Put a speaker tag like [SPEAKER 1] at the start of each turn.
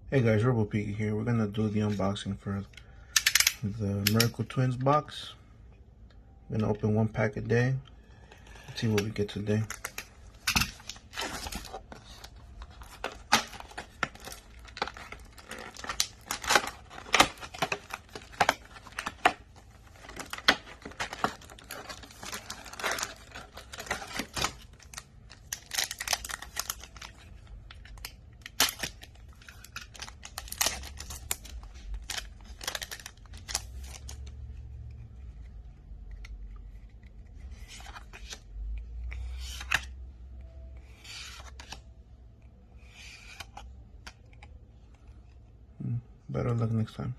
[SPEAKER 1] Hey guys, RoboPeaky here. We're gonna do the unboxing for the Miracle Twins box. I'm gonna open one pack a day. Let's see what we get today. Better luck next time.